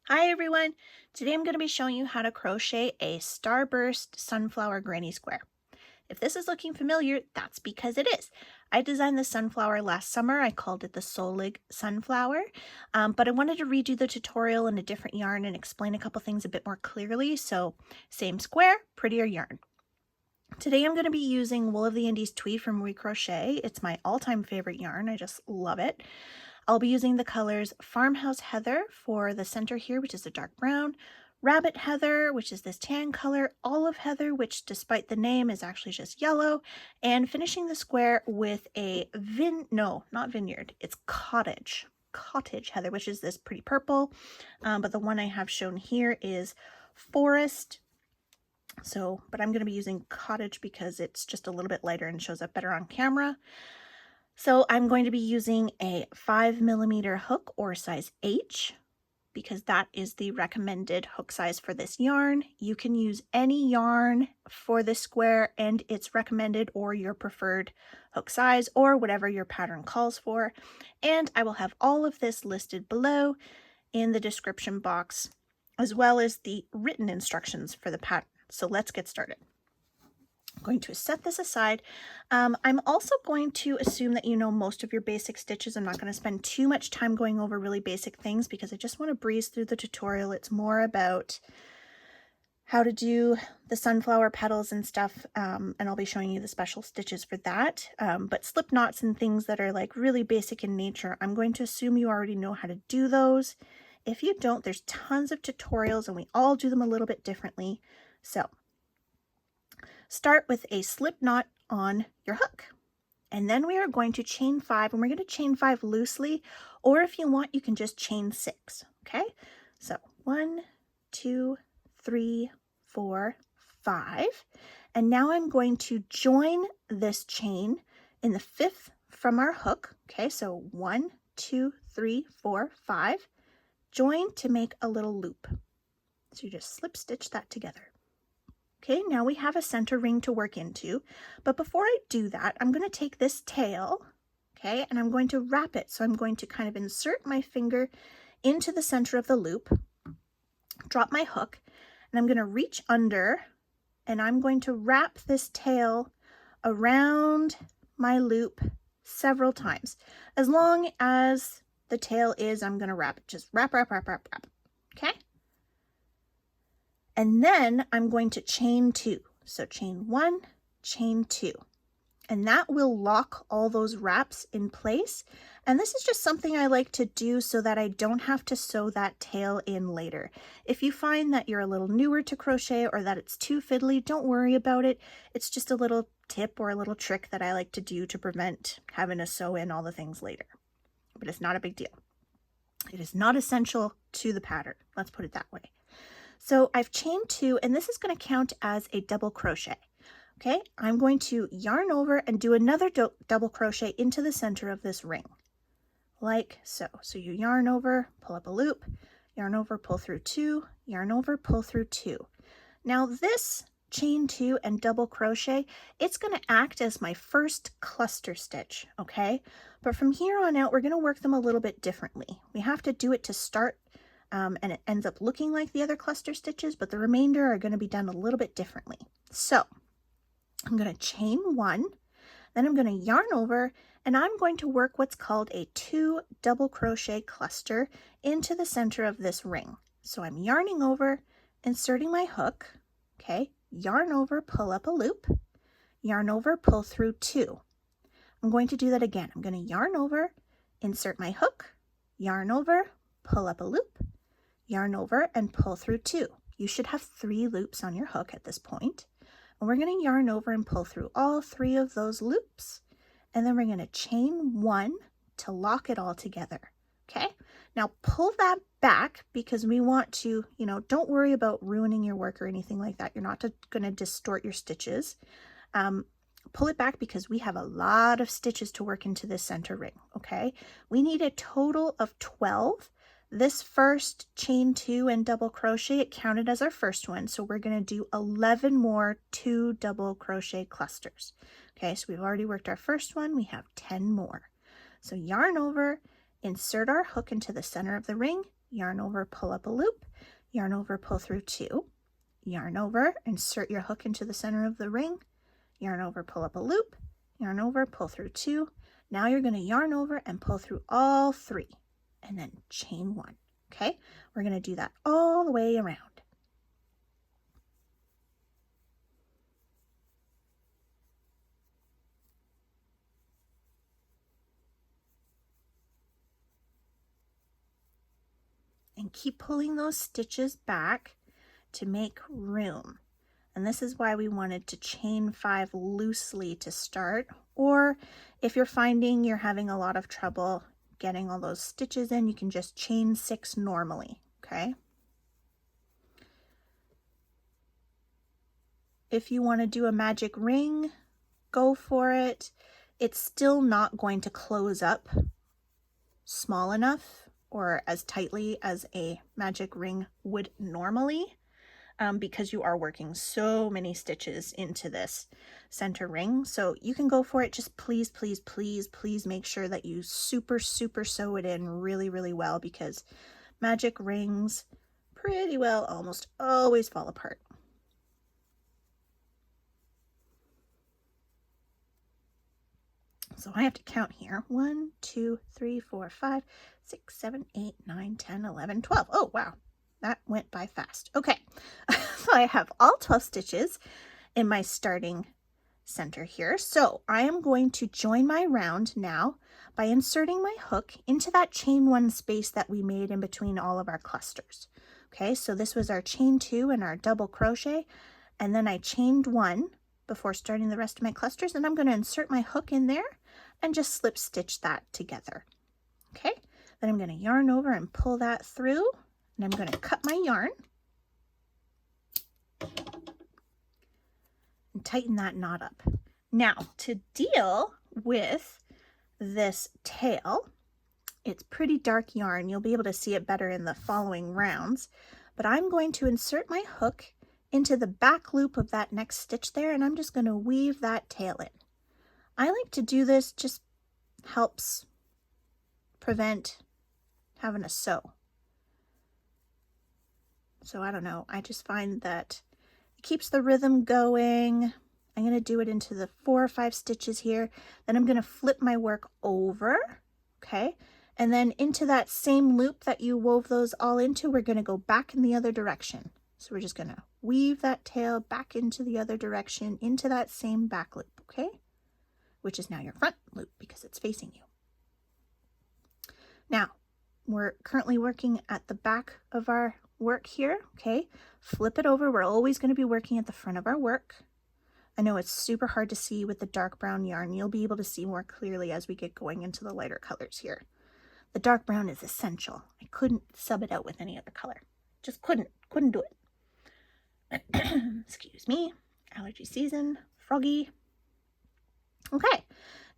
Hi everyone! Today I'm going to be showing you how to crochet a Starburst sunflower granny square. If this is looking familiar, that's because it is. I designed the sunflower last summer. I called it the Solig sunflower, but I wanted to redo the tutorial in a different yarn and explain a couple things a bit more clearly. So same square, prettier yarn. Today I'm going to be using wool of the Andes Tweed from WeCrochet. It's my all-time favorite yarn. I just love it. I'll be using the colors Farmhouse Heather for the center here, which is a dark brown, Rabbit Heather, which is this tan color, Olive Heather, which despite the name is actually just yellow, and finishing the square with a not vineyard, it's Cottage Heather, which is this pretty purple, but the one I have shown here is Forest. But I'm going to be using Cottage because it's just a little bit lighter and shows up better on camera. So I'm going to be using a 5mm hook or size H because that is the recommended hook size for this yarn. You can use any yarn for this square and it's recommended or your preferred hook size or whatever your pattern calls for. And I will have all of this listed below in the description box as well as the written instructions for the pattern. So let's get started. I'm going to set this aside. I'm also going to assume that you know most of your basic stitches. I'm not going to spend too much time going over really basic things because I just want to breeze through the tutorial. It's more about how to do the sunflower petals and stuff, and I'll be showing you the special stitches for that. But slip knots and things that are like really basic in nature, I'm going to assume you already know how to do those. If you don't, there's tons of tutorials and we all do them a little bit differently. So start with a slip knot on your hook. And then we are going to chain 5, and we're going to chain 5 loosely, or if you want, you can just chain 6. Okay, so 1, 2, 3, 4, 5. And now I'm going to join this chain in the 5th from our hook. Okay, so 1, 2, 3, 4, 5. Join to make a little loop. So you just slip stitch that together. Okay, now we have a center ring to work into, but before I do that, I'm going to take this tail, okay, and I'm going to wrap it. So I'm going to kind of insert my finger into the center of the loop, drop my hook, and I'm going to reach under, and I'm going to wrap this tail around my loop several times. As long as the tail is, I'm going to wrap it. Just wrap, wrap, wrap, wrap, wrap, okay? And then I'm going to chain 2. So chain 1, chain 2. And that will lock all those wraps in place. And this is just something I like to do so that I don't have to sew that tail in later. If you find that you're a little newer to crochet or that it's too fiddly, don't worry about it. It's just a little tip or a little trick that I like to do to prevent having to sew in all the things later. But it's not a big deal. It is not essential to the pattern. Let's put it that way. So I've chained 2, and this is going to count as a double crochet. Okay, I'm going to yarn over and do another double crochet into the center of this ring, like so. So you yarn over, pull up a loop, yarn over, pull through 2, yarn over, pull through 2. Now this chain 2 and double crochet, it's going to act as my first cluster stitch, okay? But from here on out, we're going to work them a little bit differently. We have to do it to start and it ends up looking like the other cluster stitches, but the remainder are going to be done a little bit differently. So I'm going to chain 1, then I'm going to yarn over, and I'm going to work what's called a 2 double crochet cluster into the center of this ring. So I'm yarning over, inserting my hook, okay, yarn over, pull up a loop, yarn over, pull through 2. I'm going to do that again. I'm going to yarn over, insert my hook, yarn over, pull up a loop, yarn over, and pull through 2. You should have 3 loops on your hook at this point. And we're going to yarn over and pull through all 3 of those loops. And then we're going to chain 1 to lock it all together. Okay, now pull that back because we want to, don't worry about ruining your work or anything like that. You're not going to distort your stitches. Pull it back because we have a lot of stitches to work into this center ring. Okay, we need a total of 12. This first chain 2 and double crochet, it counted as our first one. So we're going to do 11 more 2 double crochet clusters. Okay, so we've already worked our first one. We have 10 more. So yarn over, insert our hook into the center of the ring, yarn over, pull up a loop, yarn over, pull through 2, yarn over, insert your hook into the center of the ring, yarn over, pull up a loop, yarn over, pull through 2. Now you're going to yarn over and pull through all 3 and then chain 1. Okay, we're going to do that all the way around. And keep pulling those stitches back to make room. And this is why we wanted to chain 5 loosely to start, or if you're finding you're having a lot of trouble getting all those stitches in, you can just chain 6 normally, okay? If you want to do a magic ring, go for it. It's still not going to close up small enough or as tightly as a magic ring would normally, because you are working so many stitches into this center ring. So you can go for it. Just please, please, please, please make sure that you super sew it in really, really well, because magic rings pretty well almost always fall apart. So I have to count here. 1, 2, 3, 4, 5, 6, 7, 8, 9, 10, 11, 12. Oh, wow. That went by fast. Okay. So I have all 12 stitches in my starting center here. So I am going to join my round now by inserting my hook into that chain 1 space that we made in between all of our clusters. Okay, so this was our chain 2 and our double crochet, and then I chained 1 before starting the rest of my clusters, and I'm going to insert my hook in there and just slip stitch that together. Okay, then I'm going to yarn over and pull that through, and I'm going to cut my yarn and tighten that knot up. Now, to deal with this tail, it's pretty dark yarn. You'll be able to see it better in the following rounds, but I'm going to insert my hook into the back loop of that next stitch there, and I'm just going to weave that tail in. I like to do this, just helps prevent having to sew. So I don't know, I just find that it keeps the rhythm going. I'm going to do it into the 4 or 5 stitches here. Then I'm going to flip my work over, okay? And then into that same loop that you wove those all into, we're going to go back in the other direction. So we're just going to weave that tail back into the other direction, into that same back loop, okay? Which is now your front loop because it's facing you. Now, we're currently working at the back of our work here, okay? Flip it over. We're always going to be working at the front of our work. I know it's super hard to see with the dark brown yarn. You'll be able to see more clearly as we get going into the lighter colors here. The dark brown is essential. I couldn't sub it out with any other color. Just couldn't do it. Excuse me, allergy season, froggy. Okay,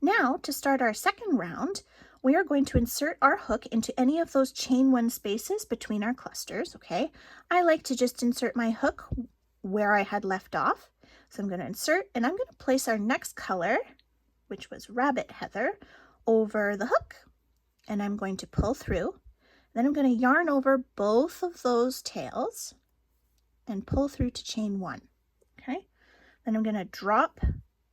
now to start our second round, we are going to insert our hook into any of those chain 1 spaces between our clusters, okay? I like to just insert my hook where I had left off. So I'm going to insert, and I'm going to place our next color, which was Rabbit Heather, over the hook, and I'm going to pull through. Then I'm going to yarn over both of those tails and pull through to chain 1, okay? Then I'm going to drop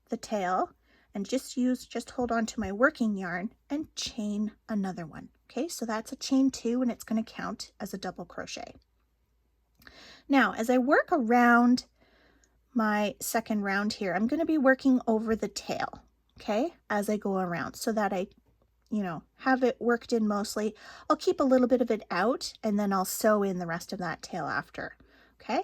the tail and just hold on to my working yarn and chain another one, okay? So that's a chain 2, and it's going to count as a double crochet. Now, as I work around my second round here, I'm going to be working over the tail, okay, as I go around, so that I, have it worked in mostly. I'll keep a little bit of it out, and then I'll sew in the rest of that tail after. Okay,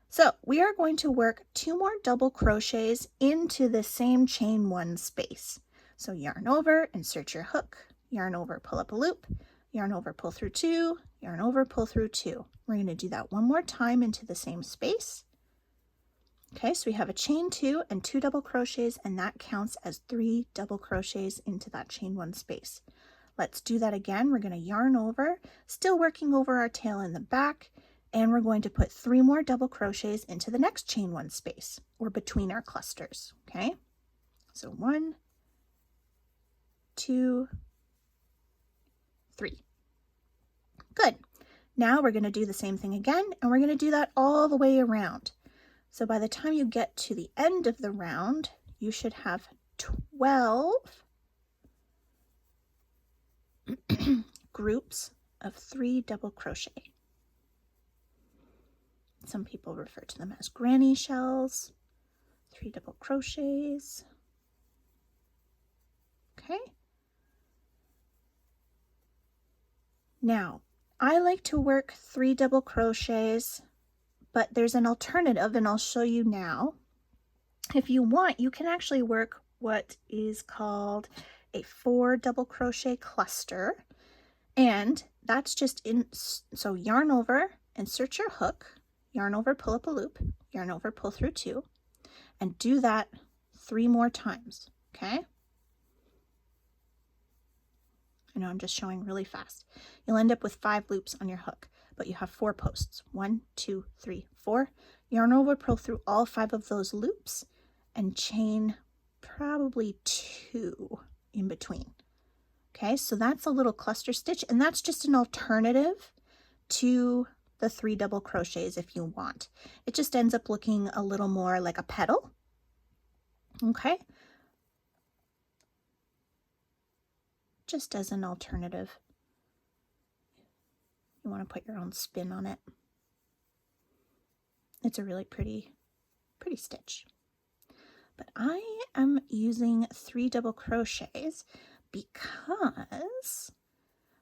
so we are going to work 2 more double crochets into the same chain 1 space. So yarn over, insert your hook, yarn over, pull up a loop, yarn over, pull through 2, yarn over, pull through 2. We're going to do that one more time into the same space. Okay, so we have a chain 2 and 2 double crochets, and that counts as 3 double crochets into that chain 1 space. Let's do that again. We're going to yarn over, still working over our tail in the back, and we're going to put 3 more double crochets into the next chain 1 space, or between our clusters, okay? So 1, 2, 3. Good. Now we're going to do the same thing again, and we're going to do that all the way around. So by the time you get to the end of the round, you should have 12 groups of 3 double crochet. Some people refer to them as granny shells, 3 double crochets. Okay. Now, I like to work 3 double crochets, but there's an alternative, and I'll show you now. If you want, you can actually work what is called a 4 double crochet cluster, and that's just so yarn over, insert your hook, yarn over, pull up a loop, yarn over, pull through 2, and do that 3 more times. Okay. I know I'm just showing really fast. You'll end up with 5 loops on your hook, but you have 4 posts. 1, 2, 3, 4. Yarn over, pull through all 5 of those loops, and chain probably 2 in between. Okay, so that's a little cluster stitch, and that's just an alternative to the 3 double crochets if you want. It just ends up looking a little more like a petal. Okay. Just as an alternative. You want to put your own spin on it. It's a really pretty stitch. But I am using 3 double crochets because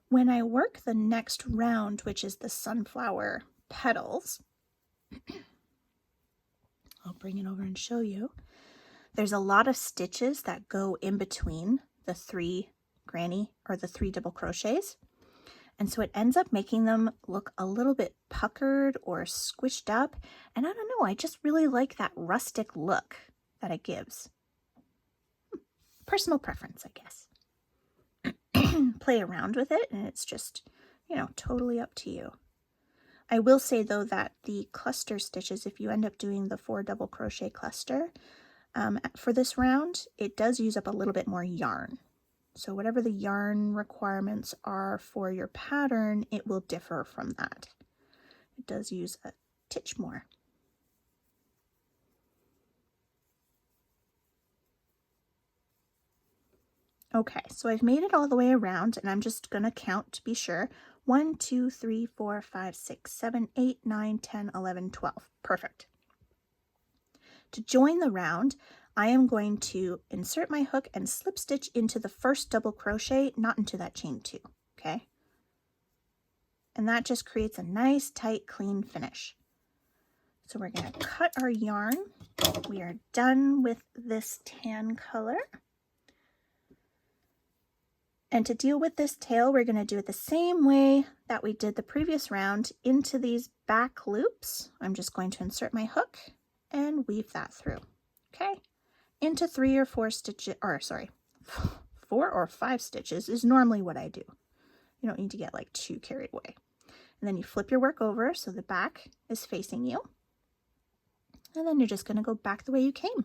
when I work the next round, which is the sunflower petals, I'll bring it over and show you. There's a lot of stitches that go in between the 3 double crochets. And so it ends up making them look a little bit puckered or squished up. And I don't know, I just really like that rustic look that it gives. Personal preference, I guess. Play around with it, and it's just, totally up to you. I will say, though, that the cluster stitches, if you end up doing the 4 double crochet cluster, for this round, it does use up a little bit more yarn. So whatever the yarn requirements are for your pattern, it will differ from that. It does use a titch more. Okay, so I've made it all the way around, and I'm just going to count to be sure. 1, 2, 3, 4, 5, 6, 7, 8, 9, 10, 11, 12. Perfect. To join the round, I am going to insert my hook and slip stitch into the first double crochet, not into that chain 2, okay? And that just creates a nice, tight, clean finish. So we're going to cut our yarn. We are done with this tan color. And to deal with this tail, we're going to do it the same way that we did the previous round into these back loops. I'm just going to insert my hook and weave that through, okay? Into 3 or 4 stitches, or sorry, 4 or 5 stitches is normally what I do. You don't need to get like too carried away. And then you flip your work over so the back is facing you. And then you're just going to go back the way you came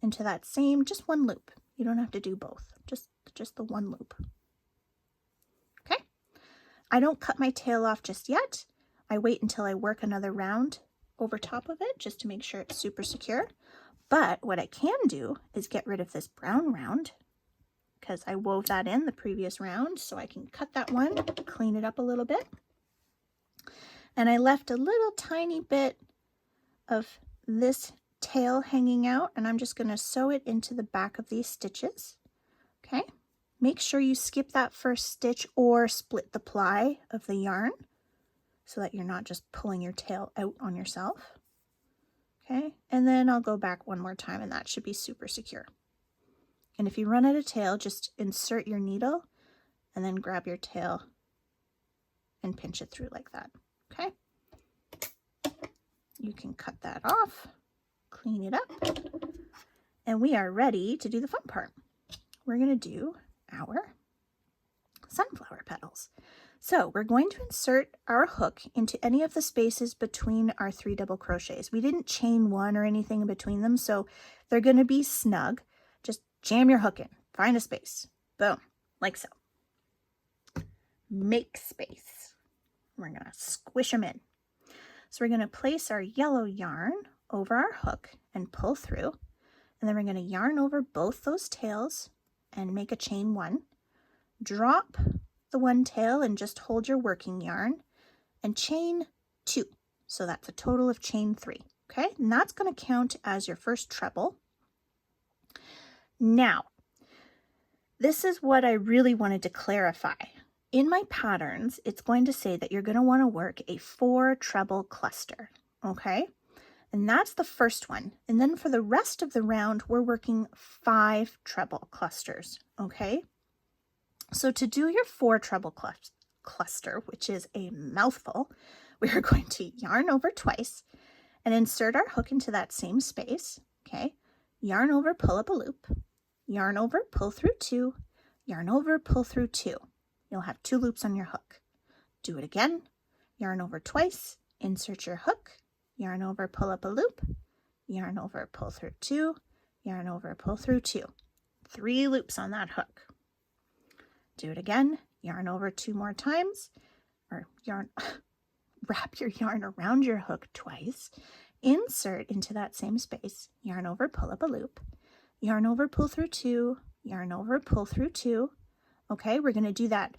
into that same, just 1 loop. You don't have to do both, just the 1 loop. Okay. I don't cut my tail off just yet. I wait until I work another round over top of it just to make sure it's super secure. But what I can do is get rid of this brown round because I wove that in the previous round, so I can cut that one, clean it up a little bit. And I left a little tiny bit of this tail hanging out, and I'm just going to sew it into the back of these stitches. Okay, make sure you skip that first stitch or split the ply of the yarn so that you're not just pulling your tail out on yourself. Okay, and then I'll go back one more time, and that should be super secure. And if you run out of tail, just insert your needle and then grab your tail and pinch it through like that. Okay, you can cut that off, clean it up, and we are ready to do the fun part. We're going to do our sunflower petals. So we're going to insert our hook into any of the spaces between our 3 double crochets. We didn't chain 1 or anything in between them, so they're going to be snug. Just jam your hook in, find a space, boom, like so. Make space. We're going to squish them in. So we're going to place our yellow yarn over our hook and pull through. And then we're going to yarn over both those tails and make a chain 1. Drop the one tail and just hold your working yarn and chain 2. So that's a total of chain 3. Okay, and that's going to count as your first treble. Now, this is what I really wanted to clarify. In my patterns, it's going to say that you're going to want to work a 4 treble cluster. Okay, and that's the first one. And then for the rest of the round, we're working 5 treble clusters. Okay, so to do your 4 treble cluster, which is a mouthful, we are going to yarn over twice and insert our hook into that same space. Okay, yarn over, pull up a loop, yarn over, pull through 2, yarn over, pull through 2. You'll have 2 loops on your hook. Do it again, yarn over twice, insert your hook, yarn over, pull up a loop, yarn over, pull through 2, yarn over, pull through 2. 3 loops on that hook. Do it again, yarn over 2 more times, or yarn, wrap your yarn around your hook twice, insert into that same space, yarn over, pull up a loop, yarn over, pull through 2, yarn over, pull through 2. Okay, we're going to do that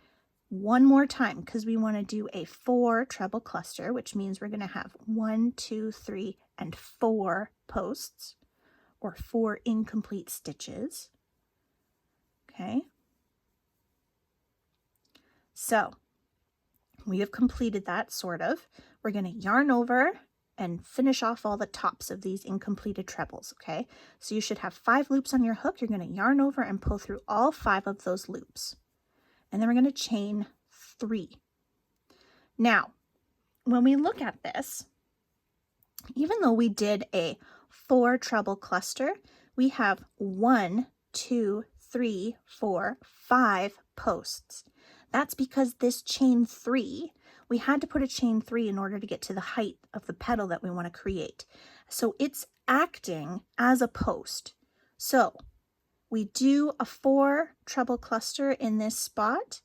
one more time because we want to do a 4 treble cluster, which means we're going to have 1, 2, 3, and 4 posts, or 4 incomplete stitches. Okay, so we have completed that, sort of. We're going to yarn over and finish off all the tops of these incompleted trebles. Okay, so you should have 5 loops on your hook. You're going to yarn over and pull through all 5 of those loops. And then we're going to chain 3. Now, when we look at this, even though we did a 4 treble cluster, we have 1, 2, 3, 4, 5 posts. That's because this chain 3, we had to put a chain 3 in order to get to the height of the petal that we want to create. So it's acting as a post. So we do a 4 treble cluster in this spot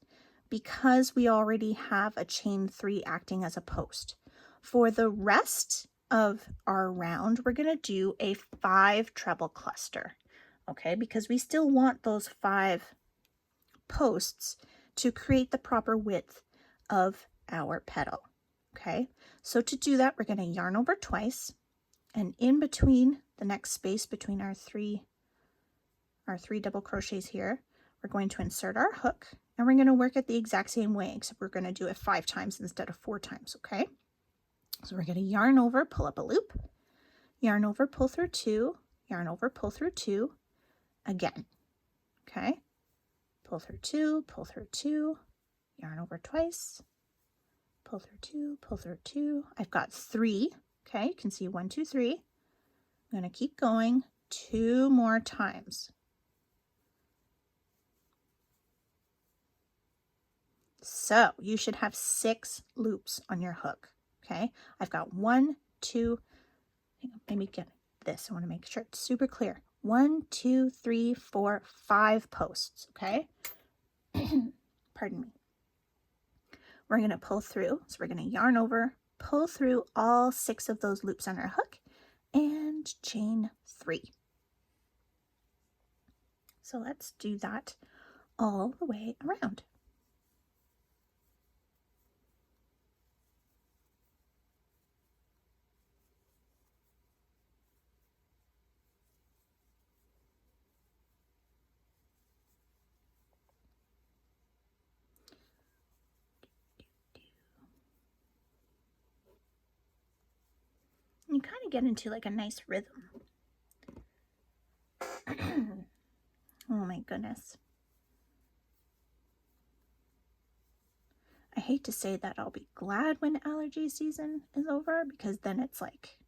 because we already have a chain 3 acting as a post. For the rest of our round, we're going to do a 5 treble cluster, okay, because we still want those 5 posts to create the proper width of our petal. Okay, so to do that, we're going to yarn over twice, and in between the next space between our three double crochets here, we're going to insert our hook, and we're going to work it the exact same way, except we're going to do it 5 times instead of 4 times. Okay, so we're going to yarn over, pull up a loop, yarn over, pull through 2, yarn over, pull through 2 again. Okay, pull through 2, pull through 2, yarn over twice, pull through 2, pull through 2. I've got 3. Okay, you can see 1, 2, 3. I'm going to keep going 2 more times. So you should have 6 loops on your hook. Okay, I've got 1, 2, let me get this. I want to make sure it's super clear. 1, 2, 3, 4, 5 posts. Okay, pardon me. We're going to pull through. So we're going to yarn over, pull through all 6 of those loops on our hook, and chain 3. So let's do that all the way around. You kind of get into like a nice rhythm. Oh my goodness. I hate to say that I'll be glad when allergy season is over, because then it's like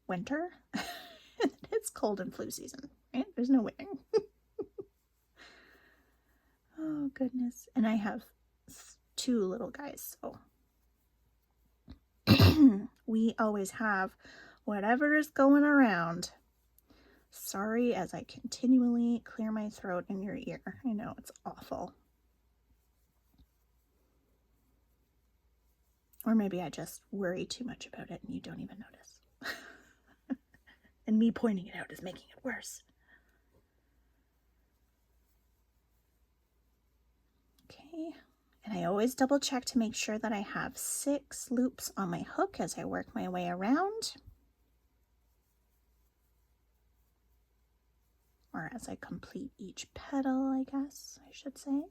winter and it's cold and flu season, right? There's no winning. Oh goodness. And I have 2 little guys, so we always have whatever is going around. Sorry as I continually clear my throat in your ear. I know it's awful. Or maybe I just worry too much about it and you don't even notice. And me pointing it out is making it worse. Okay, and I always double check to make sure that I have 6 loops on my hook as I work my way around. Or as I complete each petal, I guess I should say.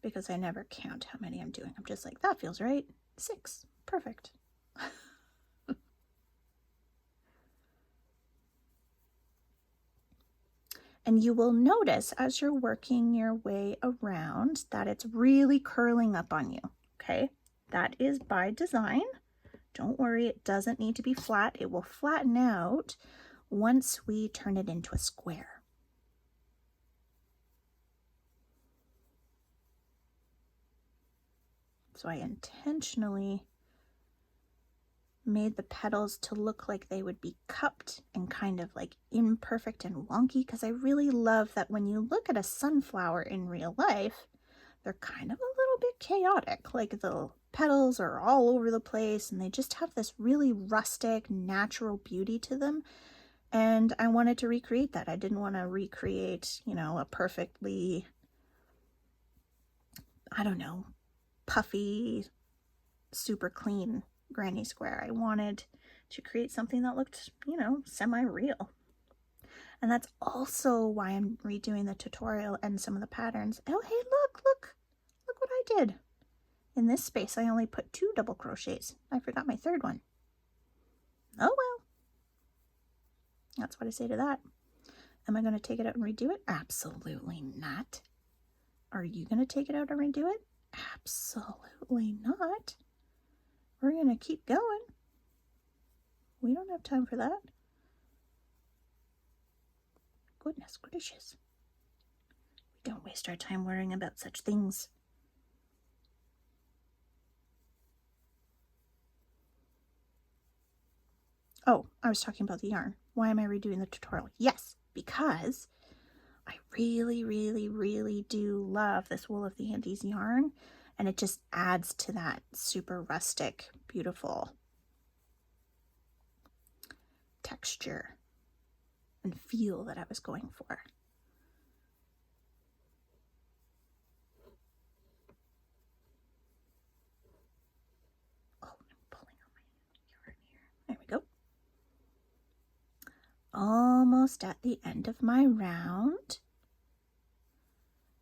Because I never count how many I'm doing. I'm just like, that feels right. 6, perfect. And you will notice as you're working your way around that it's really curling up on you, okay? That is by design. Don't worry, it doesn't need to be flat. It will flatten out once we turn it into a square. So I intentionally made the petals to look like they would be cupped and kind of like imperfect and wonky, because I really love that when you look at a sunflower in real life, they're kind of a little bit chaotic. Like the petals are all over the place and they just have this really rustic, natural beauty to them. And I wanted to recreate that. I didn't want to recreate, you know, a perfectly, I don't know, puffy, super clean granny square. I wanted to create something that looked, you know, semi-real. And that's also why I'm redoing the tutorial and some of the patterns. Oh, hey, look what I did. In this space, I only put 2 double crochets. I forgot my 3rd one. Oh, well. That's what I say to that. Am I going to take it out and redo it? Absolutely not. Are you going to take it out and redo it? Absolutely not. We're going to keep going. We don't have time for that. Goodness gracious. We don't waste our time worrying about such things. Oh, I was talking about the yarn. Why am I redoing the tutorial? Yes, because I really do love this Wool of the Andes yarn, and it just adds to that super rustic, beautiful texture and feel that I was going for. Oh, I'm pulling on my yarn here. There we go. Almost at the end of my round.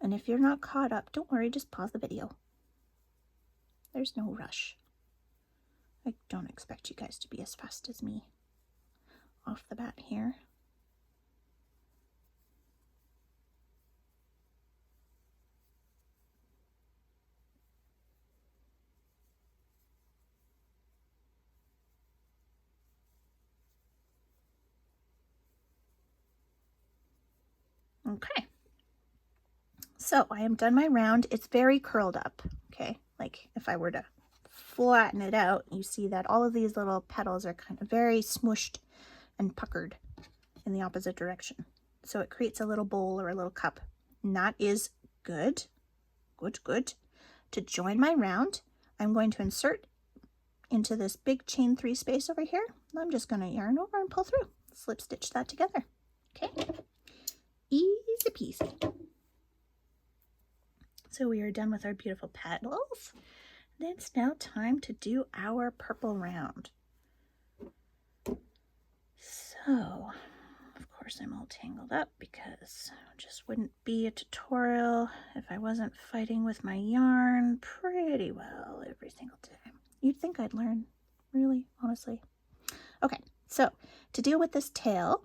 And if you're not caught up, don't worry, just pause the video. There's no rush. I don't expect you guys to be as fast as me off the bat here. Okay. So I am done my round. It's very curled up, okay? Like if I were to flatten it out, you see that all of these little petals are kind of very smooshed and puckered in the opposite direction. So it creates a little bowl or a little cup. And that is good. Good. To join my round, I'm going to insert into this big chain 3 space over here. I'm just going to yarn over and pull through. Slip stitch that together. Okay. Easy peasy. So we are done with our beautiful petals. And it's now time to do our purple round. So, of course, I'm all tangled up because it just wouldn't be a tutorial if I wasn't fighting with my yarn pretty well every single time. You'd think I'd learn, really, honestly. Okay, so to deal with this tail,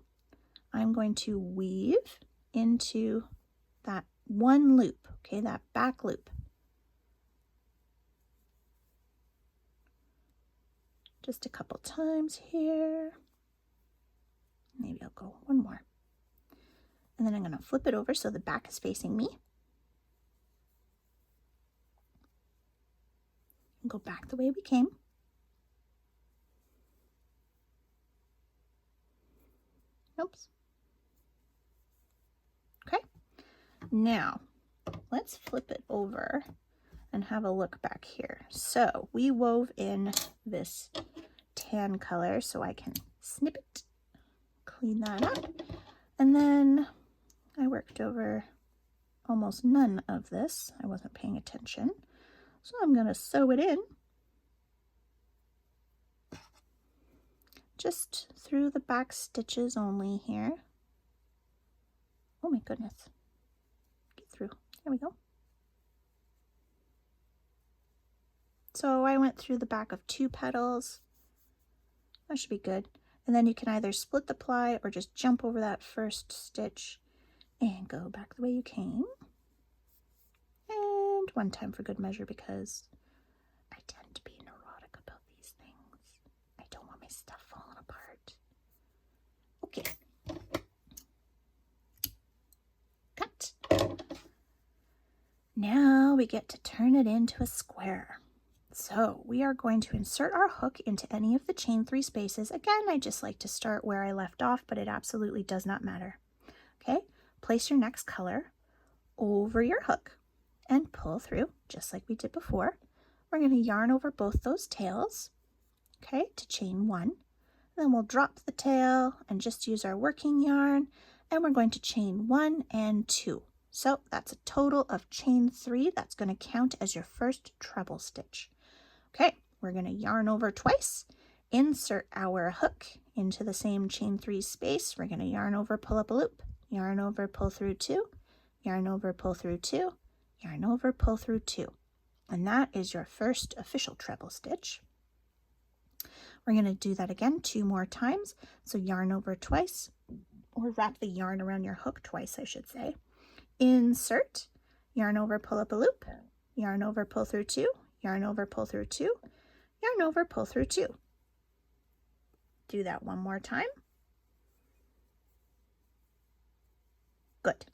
I'm going to weave into that one loop, okay, that back loop. Just a couple times here. Maybe I'll go one more. And then I'm going to flip it over so the back is facing me. And go back the way we came. Oops. Okay. Now, let's flip it over and have a look back here. So we wove in this tan color so I can snip it, clean that up, and then I worked over almost none of this. I wasn't paying attention. So I'm going to sew it in just through the back stitches only here. Oh my goodness. Get through. There we go. So I went through the back of 2 petals. That should be good. And then you can either split the ply or just jump over that first stitch and go back the way you came. And one time for good measure, because I tend to be neurotic about these things. I don't want my stuff falling apart. Okay. Cut. Now we get to turn it into a square. So we are going to insert our hook into any of the chain 3 spaces. Again, I just like to start where I left off, but it absolutely does not matter. Okay, place your next color over your hook and pull through just like we did before. We're going to yarn over both those tails, okay, to chain 1. Then we'll drop the tail and just use our working yarn, and we're going to chain 1 and 2. So that's a total of chain 3. That's going to count as your first treble stitch. Okay, we're going to yarn over twice, insert our hook into the same chain 3 space. We're going to yarn over, pull up a loop, yarn over, pull through 2, yarn over, pull through 2, yarn over, pull through 2. And that is your first official treble stitch. We're going to do that again 2 more times. So yarn over twice, or wrap the yarn around your hook twice, I should say. Insert, yarn over, pull up a loop, yarn over, pull through 2, yarn over, pull through 2, yarn over, pull through 2. Do that one more time. Good.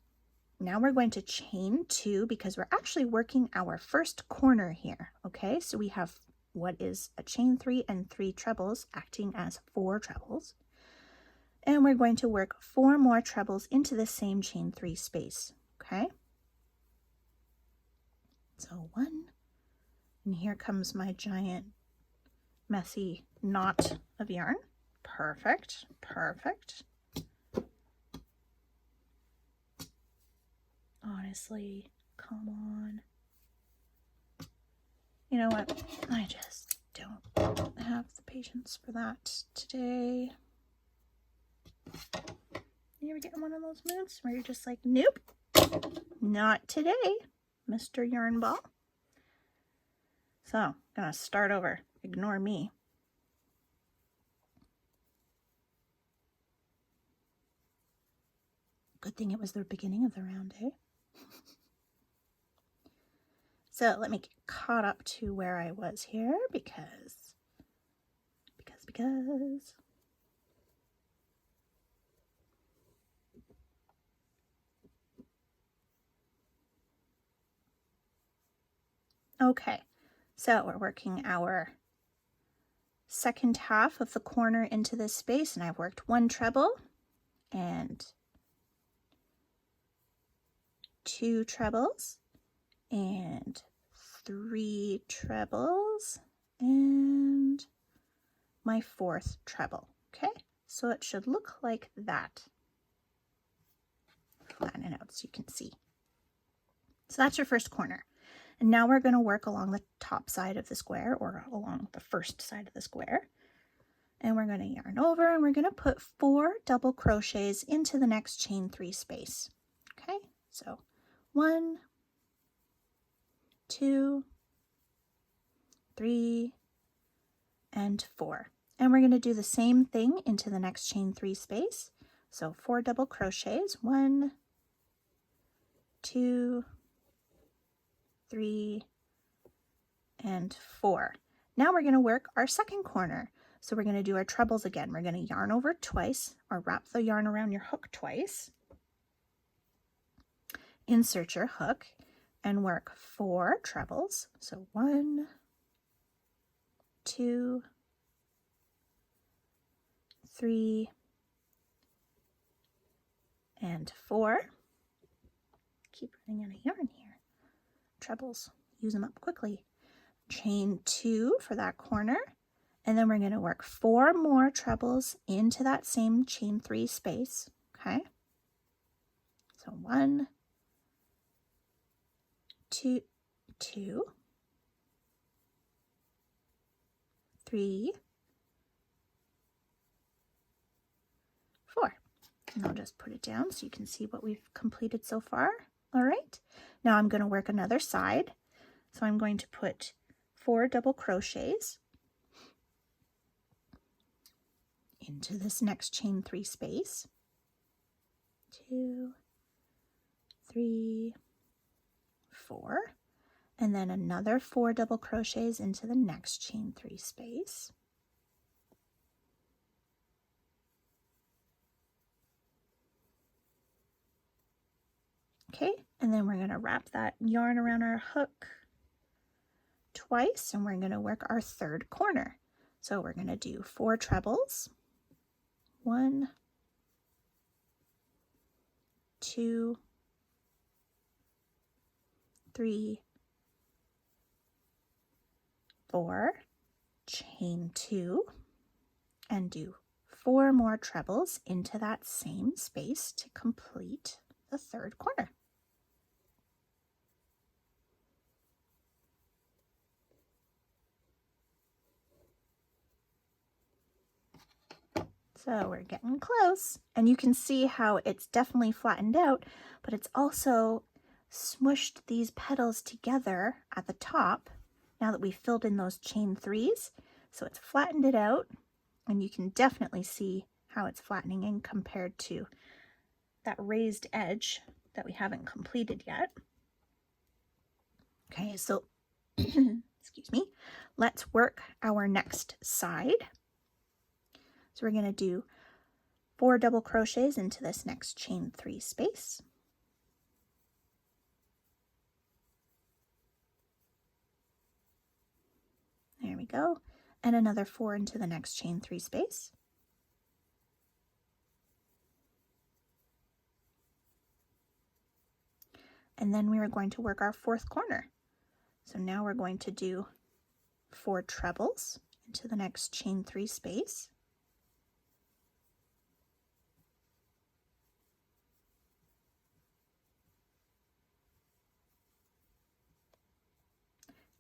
Now we're going to chain 2 because we're actually working our first corner here. Okay, so we have what is a chain 3 and 3 trebles acting as 4 trebles. And we're going to work 4 more trebles into the same chain 3 space. Okay, so 1, and here comes my giant messy knot of yarn. Perfect, perfect. Honestly, come on. You know what? I just don't have the patience for that today. You ever get in one of those moods where you're just like, nope, not today, Mr. Yarn Ball? So, I'm gonna start over. Ignore me. Good thing it was the beginning of the round, eh? So let me get caught up to where I was here because. Okay, so we're working our second half of the corner into this space, and I've worked 1 treble and 2 trebles and 3 trebles and my 4th treble. Okay, so it should look like that. Flatten it out so you can see. So that's your first corner. And now we're going to work along the top side of the square, or along the first side of the square. And we're going to yarn over, and we're going to put 4 double crochets into the next chain 3 space. Okay, so 1, 2, 3, and 4. And we're going to do the same thing into the next chain 3 space. So 4 double crochets, 1, 2, 3, and 4. Now we're going to work our second corner. So we're going to do our trebles again. We're going to yarn over twice, or wrap the yarn around your hook twice. Insert your hook and work 4 trebles. So 1, 2, 3, and 4. Keep running out of yarn here. Trebles, use them up quickly. Chain 2 for that corner, and then we're going to work 4 more trebles into that same chain 3 space. Okay, so 1, 2, 2, 3, 4. And I'll just put it down so you can see what we've completed so far. All right, now I'm going to work another side. So I'm going to put 4 double crochets into this next chain 3 space. 2, 3, 4, and then another 4 double crochets into the next chain 3 space. Okay, and then we're going to wrap that yarn around our hook twice, and we're going to work our 3rd corner. So we're going to do 4 trebles. 1, 2, 3, 4, chain 2, and do 4 more trebles into that same space to complete the 3rd corner. So we're getting close, and you can see how it's definitely flattened out, but it's also smushed these petals together at the top now that we filled in those chain 3s. So it's flattened it out, and you can definitely see how it's flattening in compared to that raised edge that we haven't completed yet. Okay, so excuse me, let's work our next side. So we're going to do 4 double crochets into this next chain 3 space. There we go. And another 4 into the next chain 3 space. And then we are going to work our 4th corner. So now we're going to do 4 trebles into the next chain 3 space.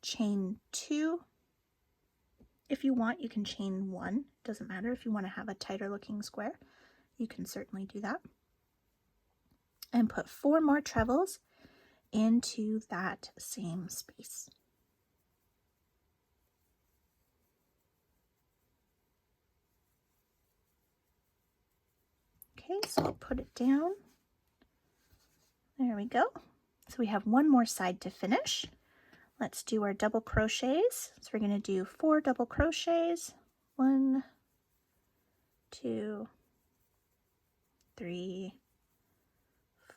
Chain 2. If you want, you can chain 1. Doesn't matter. If you want to have a tighter looking square, you can certainly do that. And put 4 more trebles into that same space. Okay, so I'll put it down. There we go. So we have one more side to finish. Let's do our double crochets. So we're going to do 4 double crochets. 1, 2, 3,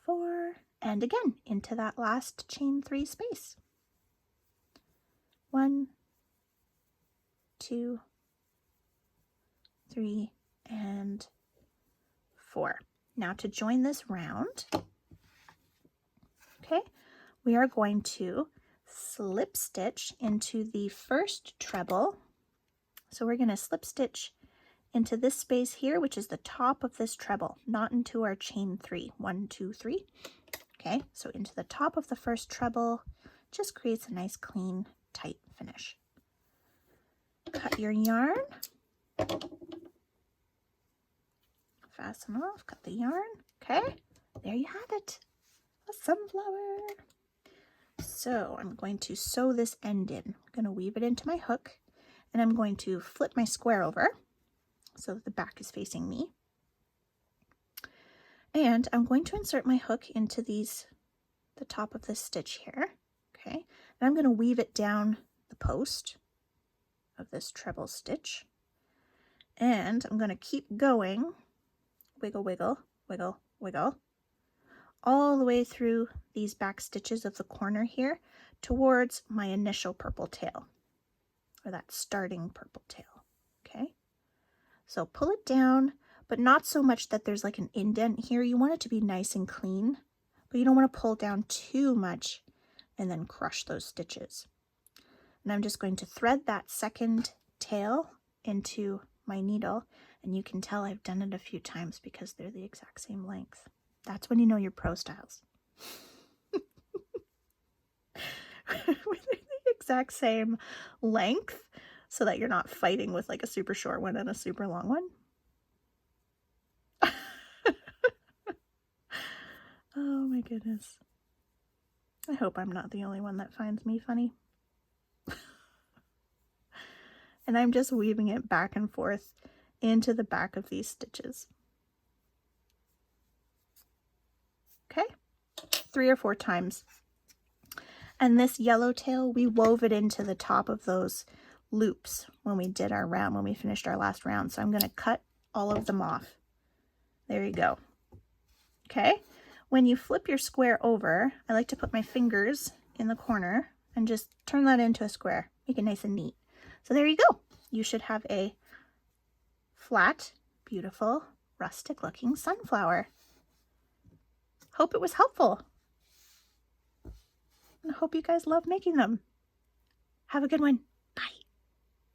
4, and again into that last chain 3 space. 1, 2, 3, and 4. Now to join this round, okay, we are going to slip stitch into the first treble. So we're going to slip stitch into this space here, which is the top of this treble, not into our chain 3. 1, 2, 3. Okay, so into the top of the first treble, just creates a nice clean tight finish. Cut your yarn, fasten off, cut the yarn. Okay, there you have it, a sunflower. So I'm going to sew this end in. I'm going to weave it into my hook, and I'm going to flip my square over so that the back is facing me. And I'm going to insert my hook into the top of this stitch here. Okay, and I'm going to weave it down the post of this treble stitch. And I'm going to keep going, wiggle, wiggle, wiggle, wiggle, all the way through these back stitches of the corner here towards my initial purple tail, or that starting purple tail. Okay, so pull it down, but not so much that there's like an indent here. You want it to be nice and clean, but you don't want to pull down too much and then crush those stitches. And I'm just going to thread that second tail into my needle, and you can tell I've done it a few times because they're the exact same length. That's when you know you're pro styles. When they're the exact same length, so that you're not fighting with like a super short one and a super long one. Oh my goodness. I hope I'm not the only one that finds me funny. And I'm just weaving it back and forth into the back of these stitches. Okay, 3 or 4 times. And this yellow tail, we wove it into the top of those loops when we did our round, when we finished our last round. So I'm going to cut all of them off. There you go. Okay, when you flip your square over, I like to put my fingers in the corner and just turn that into a square. Make it nice and neat. So there you go. You should have a flat, beautiful, rustic looking sunflower. Hope it was helpful. And I hope you guys love making them. Have a good one.